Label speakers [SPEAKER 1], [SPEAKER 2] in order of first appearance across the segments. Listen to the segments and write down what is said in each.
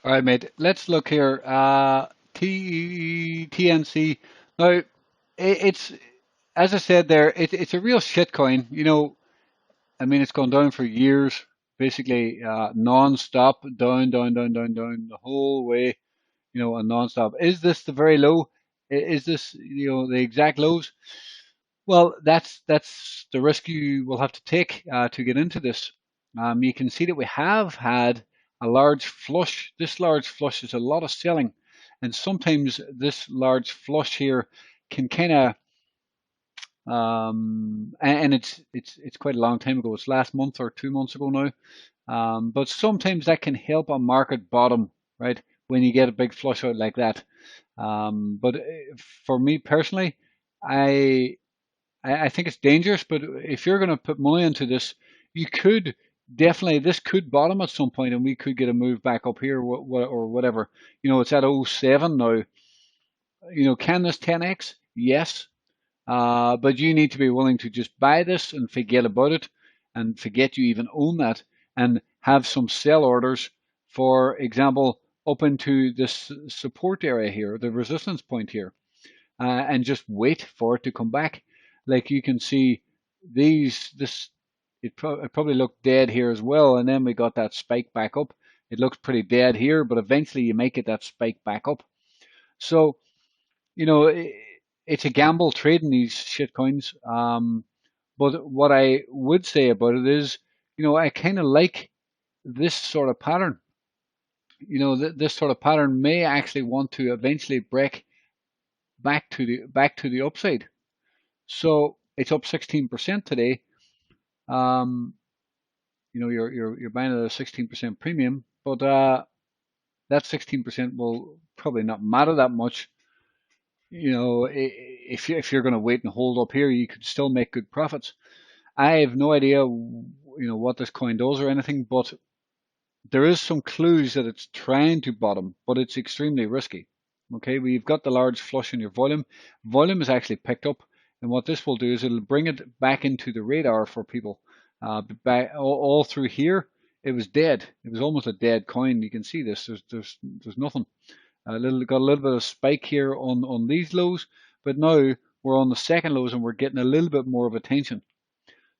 [SPEAKER 1] All right, mate. Let's look here. TNC. Now, it's as I said there. It's a real shit coin. I mean, it's gone down for years, basically non-stop, down, down, down, down, down the whole way. And non-stop. Is this the very low? Is this the exact lows? Well, that's the risk you will have to take to get into this. You can see that we have had a large flush. This large flush is a lot of selling, and sometimes this large flush here can kind of and it's quite a long time ago. It's last month or 2 months ago now. But sometimes that can help a market bottom, right? When you get a big flush out like that. But for me personally, I I think it's dangerous, but if you're going to put money into this, you could definitely, this could bottom at some point and we could get a move back up here or whatever. It's at '07 now. Can this 10x? Yes. But you need to be willing to just buy this and forget about it and forget you even own that and have some sell orders, for example, up into this support area here, the resistance point here, and just wait for it to come back. Like you can see, it probably looked dead here as well, and then we got that spike back up. It looks pretty dead here, but eventually you make it that spike back up. So you know, it's a gamble trading these shit coins. But what I would say about it is, I kind of like this sort of pattern. This sort of pattern may actually want to eventually break back to the upside. So it's up 16% today. Um, you're buying at a 16% premium, but that 16% will probably not matter that much. If you're going to wait and hold up here, you could still make good profits. I have no idea, what this coin does or anything, but there is some clues that it's trying to bottom, but it's extremely risky. Okay, we've got the large flush in your volume. Volume is actually picked up, and what this will do is it'll bring it back into the radar for people. All through here, it was dead. It was almost a dead coin. You can see this. There's nothing. Got a little bit of spike here on these lows, but now we're on the second lows and we're getting a little bit more of attention.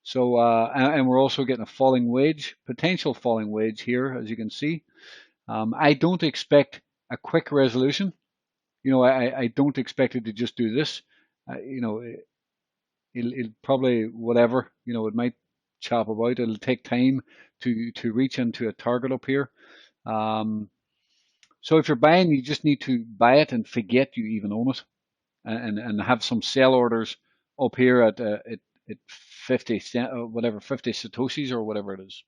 [SPEAKER 1] So and we're also getting a falling wedge, potential falling wedge here, as you can see. I don't expect a quick resolution. I don't expect it to just do this. It'll probably whatever. It might chop about. It'll take time to reach into a target up here. Um, so if you're buying, you just need to buy it and forget you even own it, and have some sell orders up here at 50 cent or whatever, 50 satoshis or whatever it is.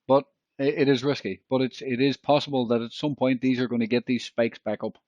[SPEAKER 1] But it is risky. But it is possible that at some point these are going to get these spikes back up.